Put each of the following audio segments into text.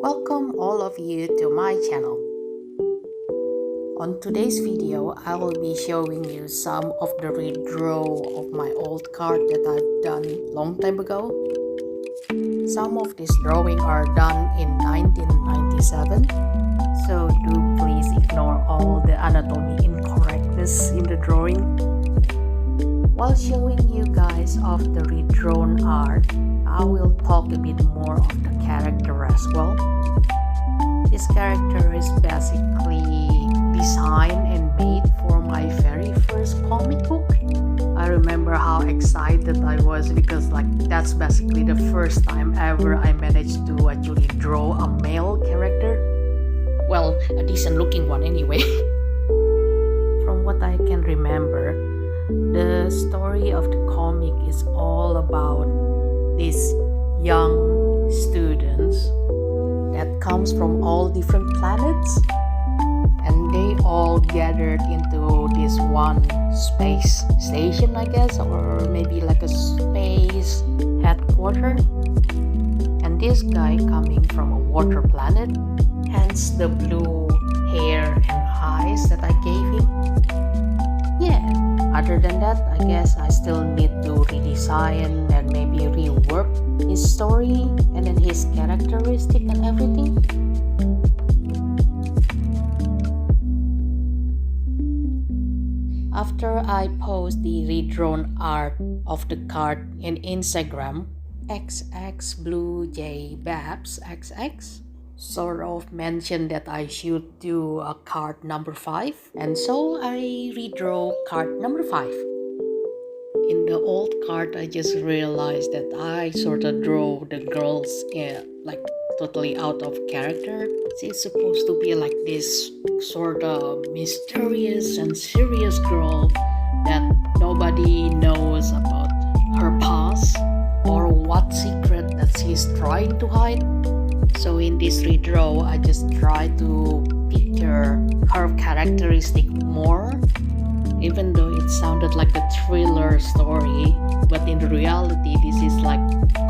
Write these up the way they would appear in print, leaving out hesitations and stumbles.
Welcome all of you to my channel. On today's video, I will be showing you some of the redraw of my old card that I've done long time ago. Some of these drawings are done in 1997, so do please ignore all the anatomy incorrectness in the drawing. While showing you guys of the redrawn art, I will talk a bit more of the character as well. This character is basically designed and made for my very first comic book. I remember how excited I was because that's basically the first time ever I managed to actually draw a male character. Well, a decent looking one anyway. From what I can remember, the story of the comic is all about these young students that comes from all different planets, and they all gathered into this one space station, I guess, or maybe like a space headquarters. And this guy coming from a water planet, hence the blue hair and eyes that I gave him. Yeah, other than that, I guess I still need to redesign and maybe rework his story and then his characteristic and everything. After I post the redrawn art of the card in Instagram, xxbluejbabsxx sort of mentioned that I should do a card number 5, and so I redraw card number 5. In the old card, I just realized that I sort of draw the girls totally out of character. She's supposed to be like this sort of mysterious and serious girl that nobody knows about her past or what secret that she's trying to hide. So in this redraw, I just try to picture her characteristic more, even though it sounded like a thriller story, but in reality this is like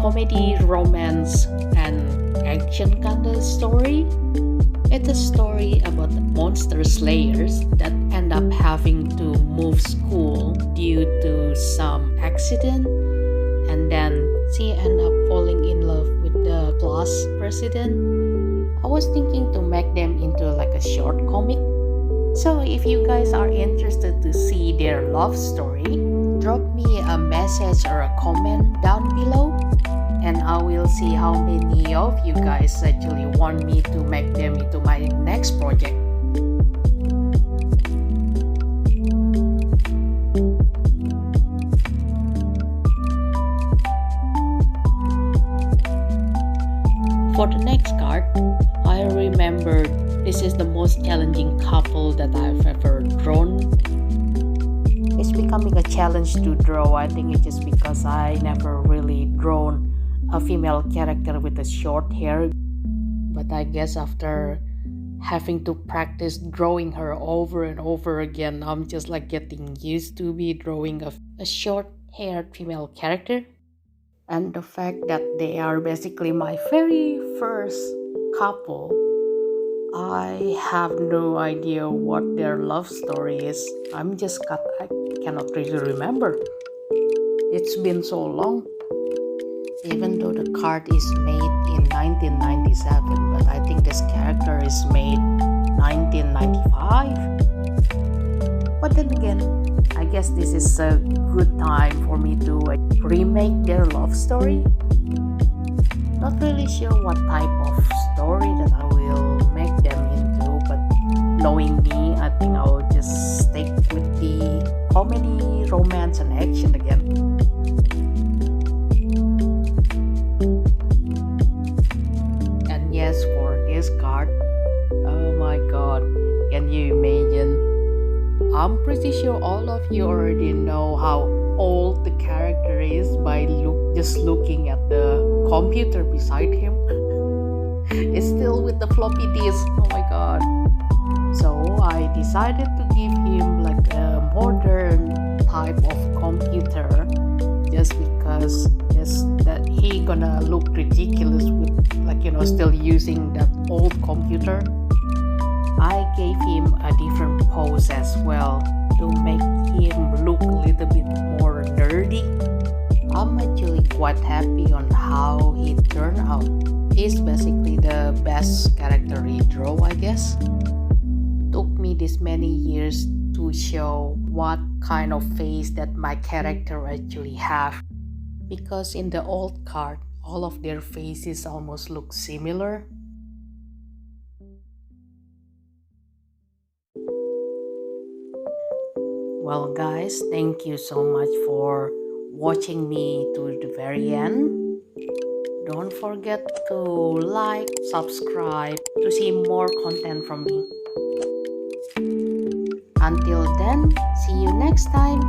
comedy, romance and action kind of story. It's a story about monster slayers that end up having to move school due to some accident, and then she end up falling in love with the class president. I was thinking to make them into like a short comic. So if you guys are interested to see their love story, drop me a message or a comment down below, and I will see how many of you guys actually want me to make them into my next project. For the next card, I remember this is the most challenging couple that I've ever drawn. It's becoming a challenge to draw. I think it's just because I never really drawn a female character with a short hair. But I guess after having to practice drawing her over and over again, I'm just like getting used to be drawing a short-haired female character. And the fact that they are basically my very first couple, I have no idea what their love story is. I cannot really remember. It's been so long. Even though the card is made in 1997, but I think this character is made 1995. But then again, I guess this is a good time for me to remake their love story. Not really sure what type of story that I will make them into, but knowing me, I think I will just stick with the comedy, romance and action again. And yes, for this card, oh my god, can you imagine? I'm pretty sure all of you already know how old the character is by just looking at the computer beside him. It's still with the floppy disk. Oh my god. So I decided to give him like a modern type of computer just because guess that he gonna look ridiculous with, like, still using that old computer. I gave him a different pose as well to make him look a little bit more nerdy. I'm actually quite happy on how he turned out. He's basically the best character redraw, I guess. Took me this many years to show what kind of face that my character actually have, because in the old card all of their faces almost look similar. Well guys, thank you so much for watching me to the very end. Don't forget to like, subscribe to see more content from me. Until then, see you next time.